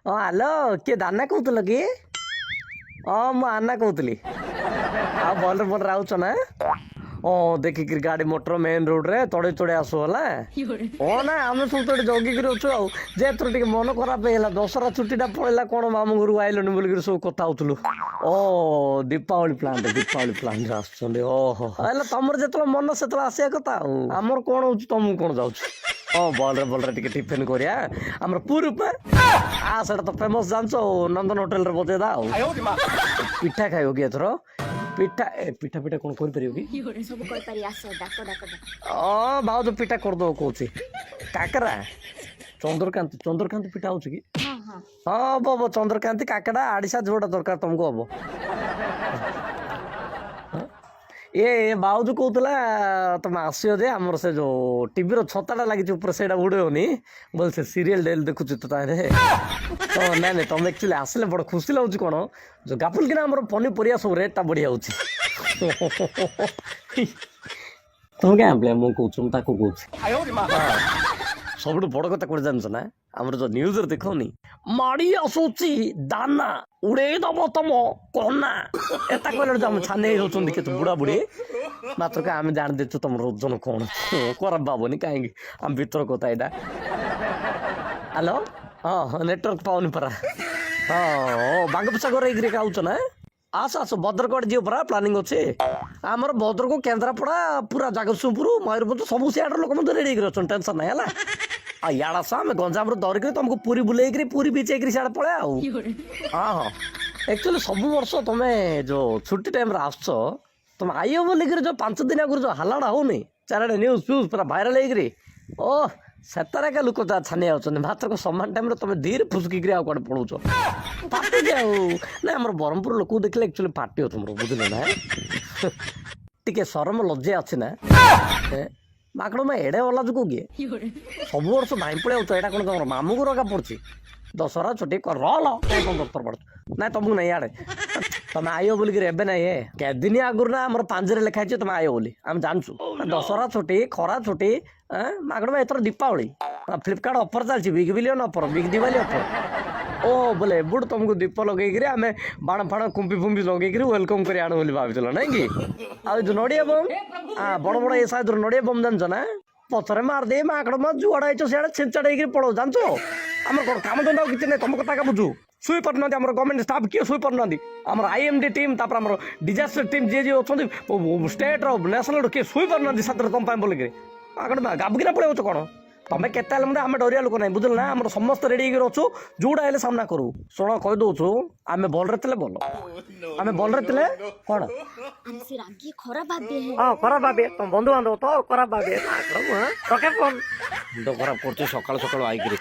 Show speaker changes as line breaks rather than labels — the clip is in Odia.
ହ୍ୟାଲୋ କିଏ ଦାନା କହୁଥିଲ କି? ମୁଁ ଆନା କହୁଥିଲି। ଆଉ ଭଲରେ ଭଲରେ ଆଉଛ ନା? ଦେଖିକିରି ଗାଡି ମଟର ମେନ୍ ରୋଡରେ ତଡେଇ ତଡେଇ ଆସୁ ହେଲା। ନା ଆମେ ସବୁ ତ ଏଠି ଜଗିକିରି ଅଛୁ ଆଉ। ଯେ ଏଥର ଟିକେ ମନ ଖରାପ ହେଇଗଲା, ଦଶହରା ଛୁଟି ଟା ପଳେଇଲା, କଣ ମାମୁଁ ଘରକୁ ଆଇଲନି ବୋଲିକିରି ସବୁ କଥା ହଉଥିଲୁ। ଦୀପାବଳି ପ୍ଲାଣ୍ଟ ଆସୁଛନ୍ତି। ହେଲେ ତମର ଯେତେବେଳେ ମନ ସେତେବେଳେ ଆସିବା କଥା ଆଉ। ଆମର କଣ ହଉଛି ତମକୁ କଣ ଯାଉଛି? ଭଲରେ ଟିକେ ଟିଫିନ କରିବା। ଆମର ପୁରୀ ସେଟା ତ ଫେମସ ଜାଣିଛ ଆଉ, ନନ୍ଦନ ହୋଟେଲରେ ବଜେଇଦା ଆଉ। ପିଠା ଖାଇବ କି ଏଥର? ପିଠା କଣ କରିପାରିବ କି?
ସବୁ କରିପାରି ଆସ ଡାକ ଡାକ ଡାକ।
ଭାଉଜ ପିଠା କରିଦବ କହୁଛି। କାକରା ଚନ୍ଦ୍ରକାନ୍ତି ପିଠା ହଉଛି କି? ହବ ଚନ୍ଦ୍ରକାନ୍ତି କାକରା ଆଡିଶା ଯୋଉଟା ଦରକାର ତମକୁ ହବ। ବାଉଜୁ କହୁଥିଲା ତମେ ଆସିବ ଯେ ଆମର ସେ ଯୋଉ ଟିଭିର ଛତାଟା ଲାଗିଛି ଉପରେ ସେଇଟା ଉଡେଇବନି ବୋଲେ ସେ ସିରିଏଲ ଡେଲି ଦେଖୁଛି ତ ତାହେଲେ। ନାଇଁ ତମେ ଆକ୍ଚୁଆଲି ଆସିଲେ ବଡ ଖୁସି ଲାଗୁଛି। କଣ ଯୋଉ ଗାପୁଲ କିନା ଆମର ପନିପରିବା ସବୁ ରେଟଟା ବଢି ଯାଉଛି। ତମେ କାଇଁ ଆଣିଲେ? ମୁଁ କହୁଛି ମୁଁ ତାକୁ କହୁଛି। ସବୁଠୁ ବଡ କଥା କଣ ଜାଣିଛ ନା? ଆମର ଯୋଉ ନ୍ୟୁଜରେ ଦେଖଉନି ମାଡି ଆସୁଛି ଦାନା ଉଡେଇ ଦବ ତମ କନା, ଏଟା କହିଲା ଆମ ଛାନେଇ ହଉଛନ୍ତି କେତେ ବୁଢା ବୁଢୀ। ମାତ୍ର ଆମେ ଜାଣିଦେଇଛୁ ତମର ଓଜନ କଣ। ଖରାପ ଭାବନି କାହିଁକି, ଆମ ଭିତର କଥା ଏଇଟା। ହ୍ୟାଲୋ ନେଟୱାର୍କ ପାଉନି ପରା। ବାଙ୍ଗପୋଷାକର ହେଇକିରି ଖାଉଛ ନା? ଆସ ଭଦ୍ରକ ଆଡେ ଯିବ ପରା, ପ୍ଲାନିଂ ଅଛି ଆମର। ଭଦ୍ରକ, କେନ୍ଦ୍ରାପଡା, ପୁରା ଜଗତସିଂହପୁର, ମୟୂରଭଞ୍ଜ ସବୁ ସିଆଡର ଲୋକ ମଧ୍ୟ ରେଡି ହେଇକିରି ଅଛନ୍ତି, ଟେନସନ ନାହିଁ ହେଲା। ଇଆଡେ ଆସ, ଆମେ ଗଞ୍ଜାମରୁ ଧରିକିରି ତମକୁ ପୁରୀ ବୁଲେଇକିରି ପୁରୀ ବିଚ୍ ହେଇକିରି ସିଆଡେ ପଳେଇ ଆଉ। ଆକ୍ଚୁଆଲି ସବୁ ବର୍ଷ ତମେ ଯୋଉ ଛୁଟି ଟାଇମରେ ଆସୁଛ, ତମେ ଆଇବ ବୋଲିକିରି ଯୋଉ 5 ଦିନ ଆଗରୁ ଯୋଉ ହାଲାଟା ହଉନି ଚାରିଆଡେ ନ୍ୟୁଜ ଫ୍ୟୁଜ ପୁରା ଭାଇରାଲ ହେଇକିରି, ସେଥିରେ ଏକା ଲୋକ ଯା ଛାନି ଯାଉଛନ୍ତି। ମାତ୍ର ସମାନ ଟାଇମରେ ତମେ ଧୀରେ ଫୁସକିକିରି ଆଉ କୁଆଡେ ପଳଉଛ। ପାଟିଛି ଆଉ ନାଇଁ, ଆମର ବ୍ରହ୍ମପୁର ଲୋକକୁ ଦେଖିଲେ ଆକ୍ଚୁଆଲି ପାଟି ତମର, ବୁଝିଲ ନା? ଟିକେ ସରମ ଲଜ୍ଜା ଅଛି ନା? ମାକଡ଼ ମା ଏଡେ ଅଲାଜକୁ କିଏ ସବୁ ବର୍ଷ ଧାଇଁ ପଳେଇ ଆଉଛ। ଏଇଟା କଣ ତମର ମାମୁଁ ଘର ଏକା ପଡୁଛି? ଦଶହରା ଛୁଟି ରଲ କାଇଁ କଣ ଦରକାର ପଡୁଛି? ନାଇଁ ତମକୁ ନାଇଁ ଆଡେ ତମେ ଆଇବ ବୋଲିକିରି ଏବେ ନାଇଁ, କେଦିନ ଆଗରୁ ନା ଆମର ପାଞ୍ଜିରେ ଲେଖା ହେଇଛି ତମେ ଆଇବ ବୋଲି, ଆମେ ଜାଣିଛୁ। ଦଶହରା ଛୁଟି, ଖରା ଛୁଟି, ମାଗଣ ଏଥର ଦୀପାବଳି ଫ୍ଲିପକାର୍ଟ ଅଫର ଚାଲିଛି, big billion offer, big Diwali offer. ବୋଲେ ଏବୁଠୁ ତମକୁ ଦୀପ ଲଗେଇକିରି ଆମେ ବାଣ ଫାଣ କୁମ୍ପି ଫୁମ୍ପି ଲଗେଇକିରି ୱେଲକମ କରି ଆଣୁ ବୋଲି ଭାବିଥିଲ ନାଇଁ କି? ଆଉ ଯୋଉ ନଡିଆ ବମ୍, ବଡ ଏ ସାଇଜର ନଡିଆ ବମ୍ ଜାଣିଛ ନା? ପଛରେ ମାରିଦେଇ ମାକଡ ମା ଯୁଆଡେ ହେଇଛ ସିଆଡେ ଛିଞ୍ଚାଡ ହେଇକିରି ପଳଉ, ଜାଣିଛ? ଆମର କଣ କାମ ଧନ୍ଦା ଆଉ କିଛି ନାହିଁ, ତମ କଥା ବୁଝୁ। ଶୋଇ ପାରୁନାହାନ୍ତି ଆମର ଗଭର୍ଣ୍ଣମେଣ୍ଟ ଷ୍ଟାଫ୍, କିଏ ଶୋଇ ପାରୁନାହାନ୍ତି? ଆମର IMD ଟିମ୍, ତାପରେ ଆମର ଡିଜାଷ୍ଟର ଟିମ୍ ଯିଏ ଅଛନ୍ତି ଷ୍ଟେଟ୍ର ନ୍ୟାସନାଲ, କିଏ ଶୋଇ ପାରୁନାହାନ୍ତି ସାଥିରେ ତମ ପାଇଁ ବୋଲିକିରି। ମାକଡ ମା ଗାବଗିରା ପଳେଇଛ କଣ? ତମେ କେତେ ହେଲେ ମାନେ ଆମେ ଡରିବା ଲୋକ ନାହିଁ, ବୁଝିଲ ନା? ଆମର ସମସ୍ତେ ରେଡି ହେଇକି ଅଛୁ, ଯୋଉଟା ହେଲେ ସାମ୍ନା କରୁ। ଶୁଣ କହିଦଉଛୁ, ଆମେ ଭଲରେ ଥିଲେ ଭଲ, ଆମେ ଭଲରେ ଥିଲେ କଣ
ଖରାପ ଭାବେ।
ଖରାପ ଭାବେ ତମ ବନ୍ଧୁବାନ୍ଧବ ତ ଖରାପ ଭାବେ। ମୁଣ୍ଡ ଖରାପ କରୁଛି ସକାଳୁ ସକାଳୁ ଆଇକିରି।